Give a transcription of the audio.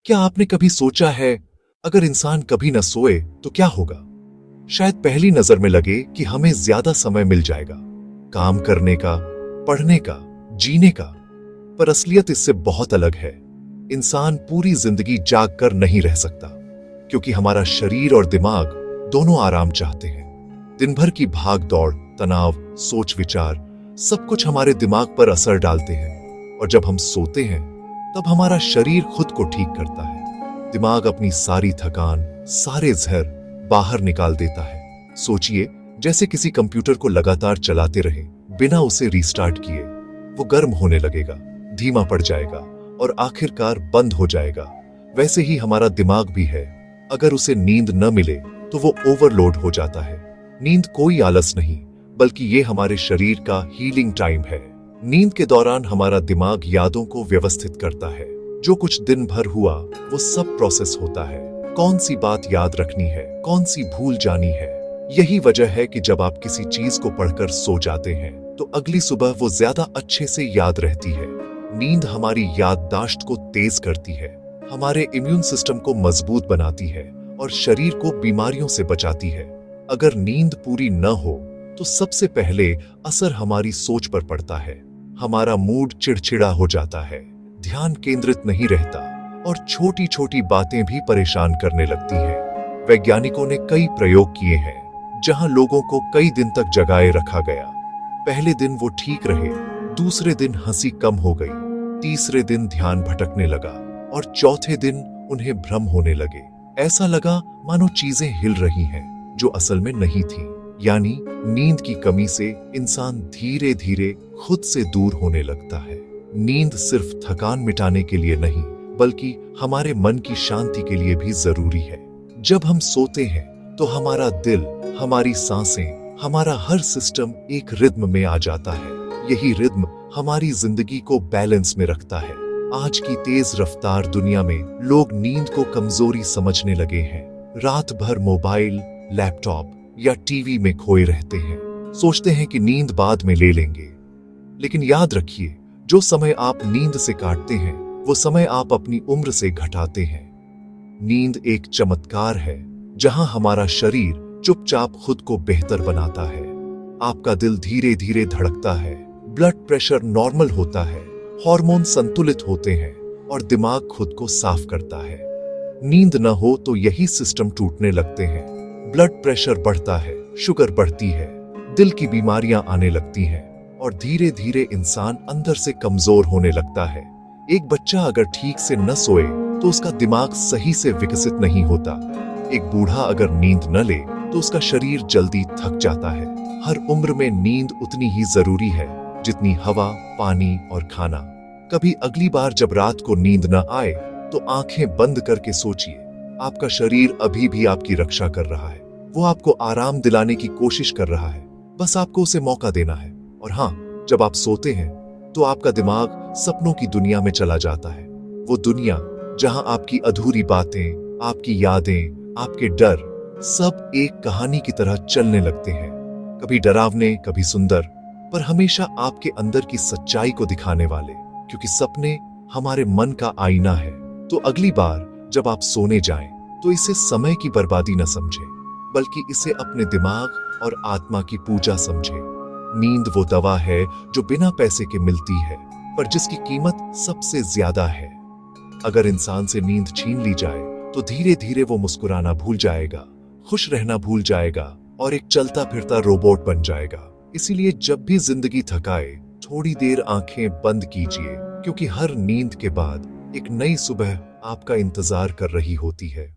क्या आपने कभी सोचा है, अगर इंसान कभी न सोए तो क्या होगा? शायद पहली नजर में लगे कि हमें ज्यादा समय मिल जाएगा, काम करने का, पढ़ने का, जीने का। पर असलियत इससे बहुत अलग है। इंसान पूरी जिंदगी जाग कर नहीं रह सकता, क्योंकि हमारा शरीर और दिमाग दोनों आराम चाहते हैं। दिन भर की भाग दौड़, तनाव, सोच विचार, सब कुछ हमारे दिमाग पर असर डालते हैं। और जब हम सोते हैं तब हमारा शरीर खुद को ठीक करता है। दिमाग अपनी सारी थकान, सारे जहर बाहर निकाल देता है। सोचिए, जैसे किसी कंप्यूटर को लगातार चलाते रहे बिना उसे रीस्टार्ट किए। वो गर्म होने लगेगा, धीमा पड़ जाएगा और आखिरकार बंद हो जाएगा। वैसे ही हमारा दिमाग भी है। अगर उसे नींद न मिले तो वो ओवरलोड हो जाता है। नींद कोई आलस नहीं, बल्कि ये हमारे शरीर का हीलिंग टाइम है। नींद के दौरान हमारा दिमाग यादों को व्यवस्थित करता है। जो कुछ दिन भर हुआ वो सब प्रोसेस होता है। कौन सी बात याद रखनी है, कौन सी भूल जानी है। यही वजह है कि जब आप किसी चीज को पढ़कर सो जाते हैं तो अगली सुबह वो ज्यादा अच्छे से याद रहती है। नींद हमारी याददाश्त को तेज करती है, हमारे इम्यून सिस्टम को मजबूत बनाती है और शरीर को बीमारियों से बचाती है। अगर नींद पूरी न हो तो सबसे पहले असर हमारी सोच पर पड़ता है। हमारा मूड चिड़चिड़ा हो जाता है, ध्यान केंद्रित नहीं रहता और छोटी छोटी बातें भी परेशान करने लगती हैं। वैज्ञानिकों ने कई प्रयोग किए हैं जहां लोगों को कई दिन तक जगाए रखा गया। पहले दिन वो ठीक रहे, दूसरे दिन हंसी कम हो गई, तीसरे दिन ध्यान भटकने लगा और चौथे दिन उन्हें भ्रम होने लगे। ऐसा लगा मानो चीजें हिल रही हैं जो असल में नहीं थी। यानी नींद की कमी से इंसान धीरे धीरे खुद से दूर होने लगता है। नींद सिर्फ थकान मिटाने के लिए नहीं, बल्कि हमारे मन की शांति के लिए भी जरूरी है। जब हम सोते हैं तो हमारा दिल, हमारी सांसें, हमारा हर सिस्टम एक रिद्म में आ जाता है। यही रिद्म हमारी जिंदगी को बैलेंस में रखता है। आज की तेज रफ्तार दुनिया में लोग नींद को कमजोरी समझने लगे हैं। रात भर मोबाइल, लैपटॉप या टीवी में खोए रहते हैं। सोचते हैं कि नींद बाद में ले लेंगे। लेकिन याद रखिए, जो समय आप नींद से काटते हैं वो समय आप अपनी उम्र से घटाते हैं। नींद एक चमत्कार है जहां हमारा शरीर चुपचाप खुद को बेहतर बनाता है। आपका दिल धीरे धीरे धड़कता है, ब्लड प्रेशर नॉर्मल होता है, हार्मोन संतुलित होते हैं और दिमाग खुद को साफ करता है। नींद न हो तो यही सिस्टम टूटने लगते हैं। ब्लड प्रेशर बढ़ता है, शुगर बढ़ती है, दिल की बीमारियां आने लगती हैं और धीरे धीरे इंसान अंदर से कमजोर होने लगता है। एक बच्चा अगर ठीक से न सोए तो उसका दिमाग सही से विकसित नहीं होता। एक बूढ़ा अगर नींद न ले तो उसका शरीर जल्दी थक जाता है। हर उम्र में नींद उतनी ही जरूरी है जितनी हवा, पानी और खाना। कभी अगली बार जब रात को नींद न आए तो आंखें बंद करके सोचिए, आपका शरीर अभी भी आपकी रक्षा कर रहा है। वो आपको आराम दिलाने की कोशिश कर रहा है, बस आपको उसे मौका देना है। और हाँ, जब आप सोते हैं तो आपका दिमाग सपनों की दुनिया में चला जाता है। वो दुनिया जहां आपकी अधूरी बातें, आपकी यादें, आपके डर सब एक कहानी की तरह चलने लगते हैं। कभी डरावने, कभी सुंदर, पर हमेशा आपके अंदर की सच्चाई को दिखाने वाले। क्योंकि सपने हमारे मन का आईना है। तो अगली बार जब आप सोने जाएं तो इसे समय की बर्बादी न समझें, बल्कि इसे अपने दिमाग और आत्मा की पूजा समझें। नींद वो दवा है जो बिना पैसे के मिलती है, पर जिसकी कीमत सबसे ज्यादा है। अगर इंसान से नींद छीन ली जाए तो धीरे धीरे वो मुस्कुराना भूल जाएगा, खुश रहना भूल जाएगा और एक चलता फिरता रोबोट बन जाएगा। इसीलिए जब भी जिंदगी थकाए, थोड़ी देर आंखें बंद कीजिए, क्योंकि हर नींद के बाद एक नई सुबह आपका इंतजार कर रही होती है।